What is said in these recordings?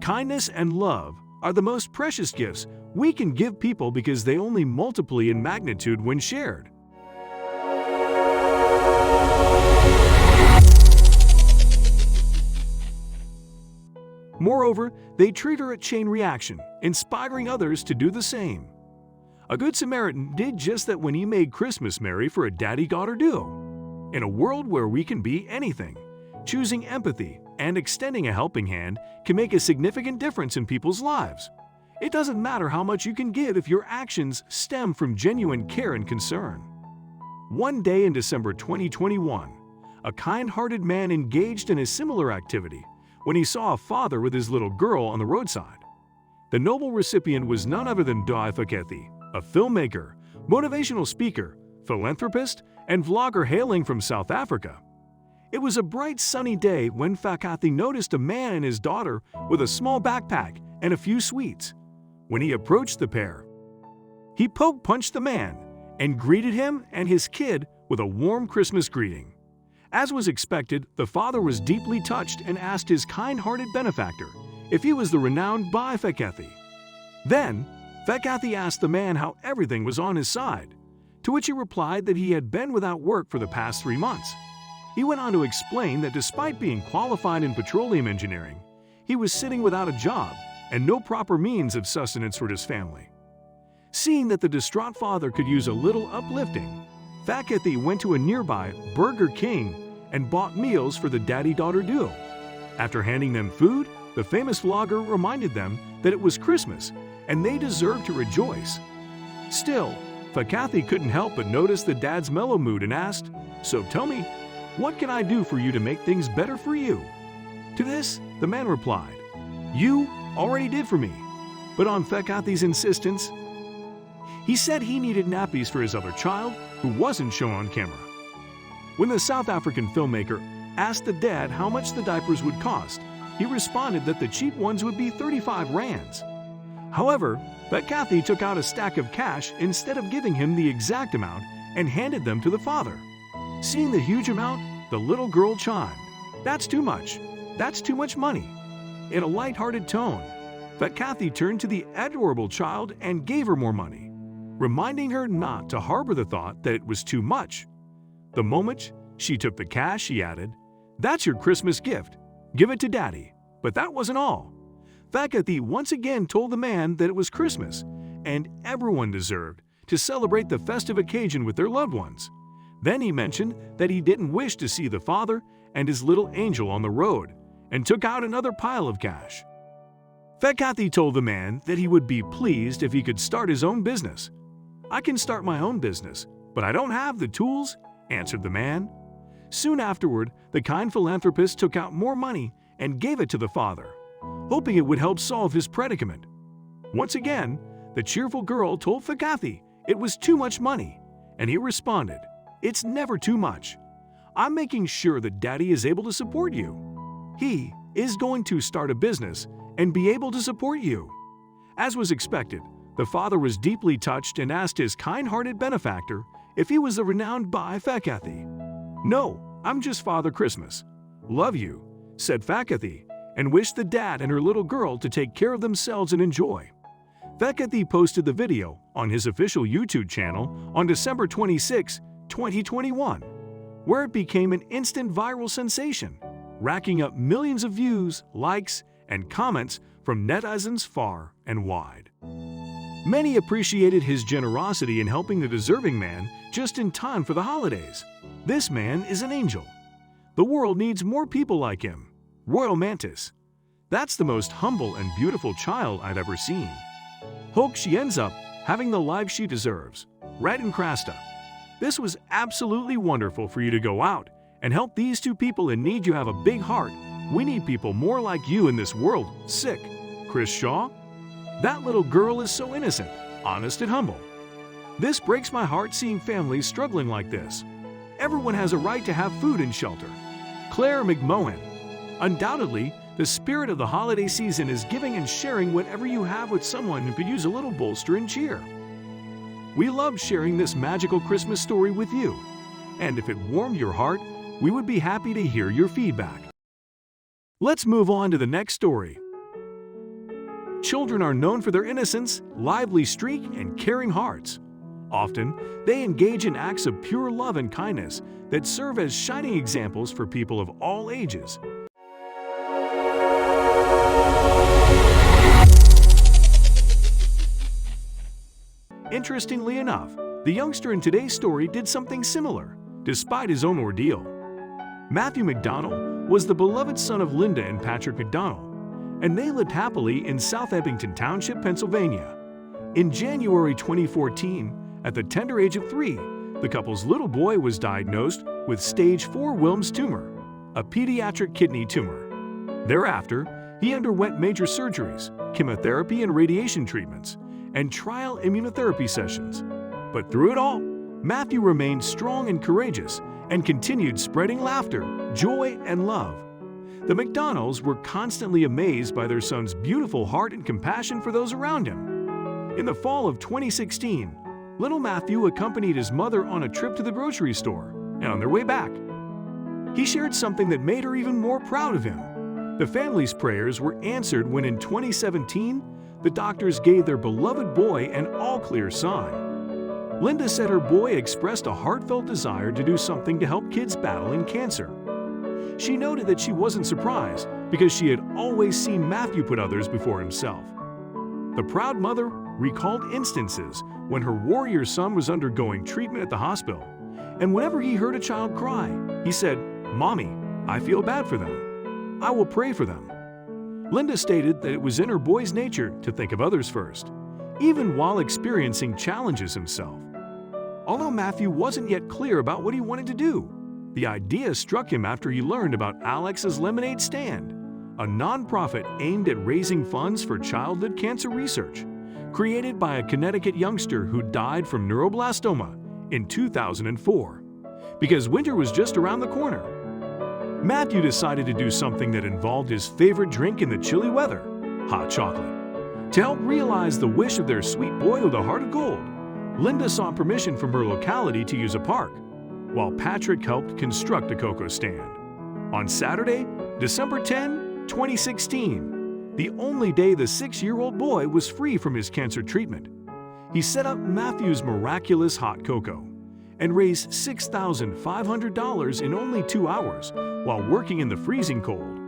Kindness and love are the most precious gifts we can give people because they only multiply in magnitude when shared. Moreover, they trigger a chain reaction, inspiring others to do the same. A Good Samaritan did just that when he made Christmas merry for a daddy-daughter duo. In a world where we can be anything, choosing empathy and extending a helping hand can make a significant difference in people's lives. It doesn't matter how much you can give if your actions stem from genuine care and concern. One day in December 2021, a kind-hearted man engaged in a similar activity when he saw a father with his little girl on the roadside. The noble recipient was none other than Dai Fakethi, a filmmaker, motivational speaker, philanthropist, and vlogger hailing from South Africa. It was a bright sunny day when Fakethi noticed a man and his daughter with a small backpack and a few sweets. When he approached the pair, he punched the man and greeted him and his kid with a warm Christmas greeting. As was expected, the father was deeply touched and asked his kind-hearted benefactor if he was the renowned Dai Fakethi. Then, Fakethi asked the man how everything was on his side, to which he replied that he had been without work for the past 3 months. He went on to explain that despite being qualified in petroleum engineering, he was sitting without a job and no proper means of sustenance for his family. Seeing that the distraught father could use a little uplifting, Fakethi went to a nearby Burger King and bought meals for the daddy-daughter duo. After handing them food, the famous vlogger reminded them that it was Christmas and they deserved to rejoice. Still, Fakethi couldn't help but notice the dad's mellow mood and asked, "So tell me, what can I do for you to make things better for you?" To this, the man replied, "You already did for me." But on Fakethi's insistence, he said he needed nappies for his other child who wasn't shown on camera. When the South African filmmaker asked the dad how much the diapers would cost, he responded that the cheap ones would be 35 rands. However, Fakethi took out a stack of cash instead of giving him the exact amount and handed them to the father. Seeing the huge amount, the little girl chimed, "That's too much. That's too much money." In a light-hearted tone, Fakethi turned to the adorable child and gave her more money, reminding her not to harbor the thought that it was too much. The moment she took the cash, she added, "That's your Christmas gift. Give it to Daddy." But that wasn't all. Fakethi once again told the man that it was Christmas and everyone deserved to celebrate the festive occasion with their loved ones. Then he mentioned that he didn't wish to see the father and his little angel on the road and took out another pile of cash. Fakethi told the man that he would be pleased if he could start his own business. "I can start my own business, but I don't have the tools," answered the man. Soon afterward, the kind philanthropist took out more money and gave it to the father, hoping it would help solve his predicament. Once again, the cheerful girl told Fakethi it was too much money, and he responded, "It's never too much. I'm making sure that Daddy is able to support you. He is going to start a business and be able to support you." As was expected, the father was deeply touched and asked his kind-hearted benefactor if he was the renowned Dai Fakethi. "No, I'm just Father Christmas. Love you," said Fakethi, and wished the dad and her little girl to take care of themselves and enjoy. Fakethi posted the video on his official YouTube channel on December 26, 2021, where it became an instant viral sensation, racking up millions of views, likes, and comments from netizens far and wide. Many appreciated his generosity in helping the deserving man just in time for the holidays. This man is an angel. The world needs more people like him. Royal Mantis. That's the most humble and beautiful child I've ever seen. Hope she ends up having the life she deserves. Red and Krasta. This was absolutely wonderful for you to go out and help these two people in need. You have a big heart. We need people more like you in this world. Sick. Chris Shaw. That little girl is so innocent, honest and humble. This breaks my heart seeing families struggling like this. Everyone has a right to have food and shelter. Claire McMohan. Undoubtedly, the spirit of the holiday season is giving and sharing whatever you have with someone who could use a little bolster and cheer. We loved sharing this magical Christmas story with you, and if it warmed your heart, we would be happy to hear your feedback. Let's move on to the next story. Children are known for their innocence, lively streak, and caring hearts. Often, they engage in acts of pure love and kindness that serve as shining examples for people of all ages. Interestingly enough, the youngster in today's story did something similar, despite his own ordeal. Matthew McDonald was the beloved son of Linda and Patrick McDonald, and they lived happily in South Ebbington Township, Pennsylvania. In January 2014, at the tender age of 3, the couple's little boy was diagnosed with stage 4 Wilms tumor, a pediatric kidney tumor. Thereafter, he underwent major surgeries, chemotherapy and radiation treatments, and trial immunotherapy sessions. But through it all, Matthew remained strong and courageous and continued spreading laughter, joy, and love. The McDonalds were constantly amazed by their son's beautiful heart and compassion for those around him. In the fall of 2016, little Matthew accompanied his mother on a trip to the grocery store, and on their way back, he shared something that made her even more proud of him. The family's prayers were answered when in 2017, the doctors gave their beloved boy an all-clear sign. Linda said her boy expressed a heartfelt desire to do something to help kids battling cancer. She noted that she wasn't surprised because she had always seen Matthew put others before himself. The proud mother recalled instances when her warrior son was undergoing treatment at the hospital, and whenever he heard a child cry, he said, "Mommy, I feel bad for them. I will pray for them." Linda stated that it was in her boy's nature to think of others first, even while experiencing challenges himself. Although Matthew wasn't yet clear about what he wanted to do, the idea struck him after he learned about Alex's Lemonade Stand, a nonprofit aimed at raising funds for childhood cancer research, created by a Connecticut youngster who died from neuroblastoma in 2004. Because winter was just around the corner, Matthew decided to do something that involved his favorite drink in the chilly weather, hot chocolate. To help realize the wish of their sweet boy with a heart of gold, Linda sought permission from her locality to use a park, while Patrick helped construct a cocoa stand. On Saturday, December 10, 2016, the only day the 6-year-old boy was free from his cancer treatment, he set up Matthew's miraculous hot cocoa and raised $6,500 in only 2 hours while working in the freezing cold.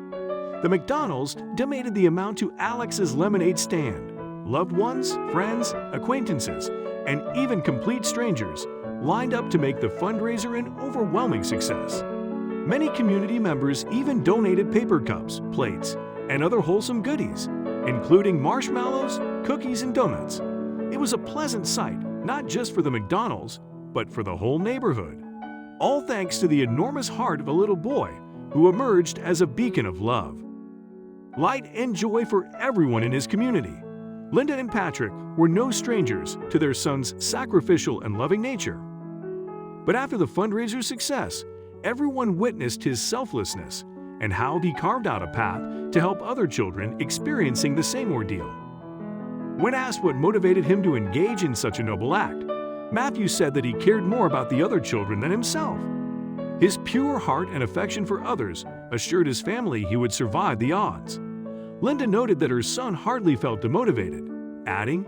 The McDonalds donated the amount to Alex's Lemonade Stand. Loved ones, friends, acquaintances, and even complete strangers lined up to make the fundraiser an overwhelming success. Many community members even donated paper cups, plates, and other wholesome goodies, including marshmallows, cookies, and donuts. It was a pleasant sight, not just for the McDonalds, but for the whole neighborhood. All thanks to the enormous heart of a little boy who emerged as a beacon of love. Light and joy for everyone in his community. Linda and Patrick were no strangers to their son's sacrificial and loving nature. But after the fundraiser's success, everyone witnessed his selflessness and how he carved out a path to help other children experiencing the same ordeal. When asked what motivated him to engage in such a noble act, Matthew said that he cared more about the other children than himself. His pure heart and affection for others assured his family he would survive the odds. Linda noted that her son hardly felt demotivated, adding,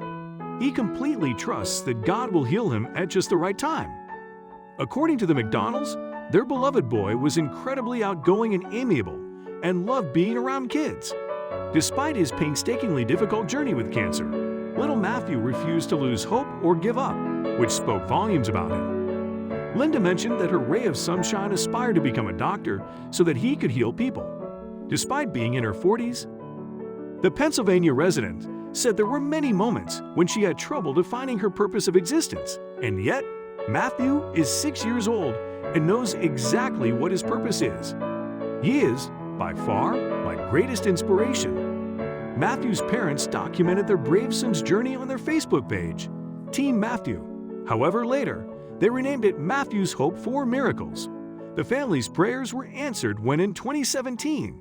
"He completely trusts that God will heal him at just the right time." According to the McDonalds, their beloved boy was incredibly outgoing and amiable and loved being around kids. Despite his painstakingly difficult journey with cancer, little Matthew refused to lose hope or give up, which spoke volumes about him. Linda mentioned that her ray of sunshine aspired to become a doctor so that he could heal people. Despite being in her 40s, the Pennsylvania resident said there were many moments when she had trouble defining her purpose of existence, and yet Matthew is 6 years old and knows exactly what his purpose is. He is, by far, my greatest inspiration. Matthew's parents documented their brave son's journey on their Facebook page, Team Matthew. However, later, they renamed it Matthew's Hope for Miracles. The family's prayers were answered when in 2017,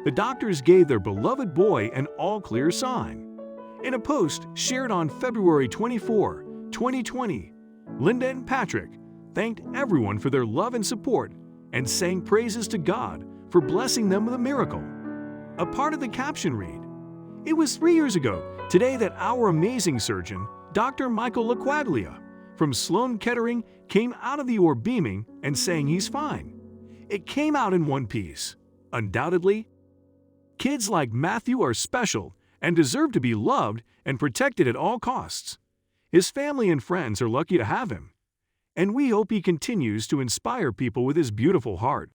the doctors gave their beloved boy an all-clear sign. In a post shared on February 24, 2020, Linda and Patrick thanked everyone for their love and support and sang praises to God for blessing them with a miracle. A part of the caption read, It was 3 years ago today that our amazing surgeon, Dr. Michael LaQuaglia, from Sloan Kettering, came out of the OR beaming and saying he's fine. It came out in one piece. Undoubtedly, kids like Matthew are special and deserve to be loved and protected at all costs. His family and friends are lucky to have him, and we hope he continues to inspire people with his beautiful heart.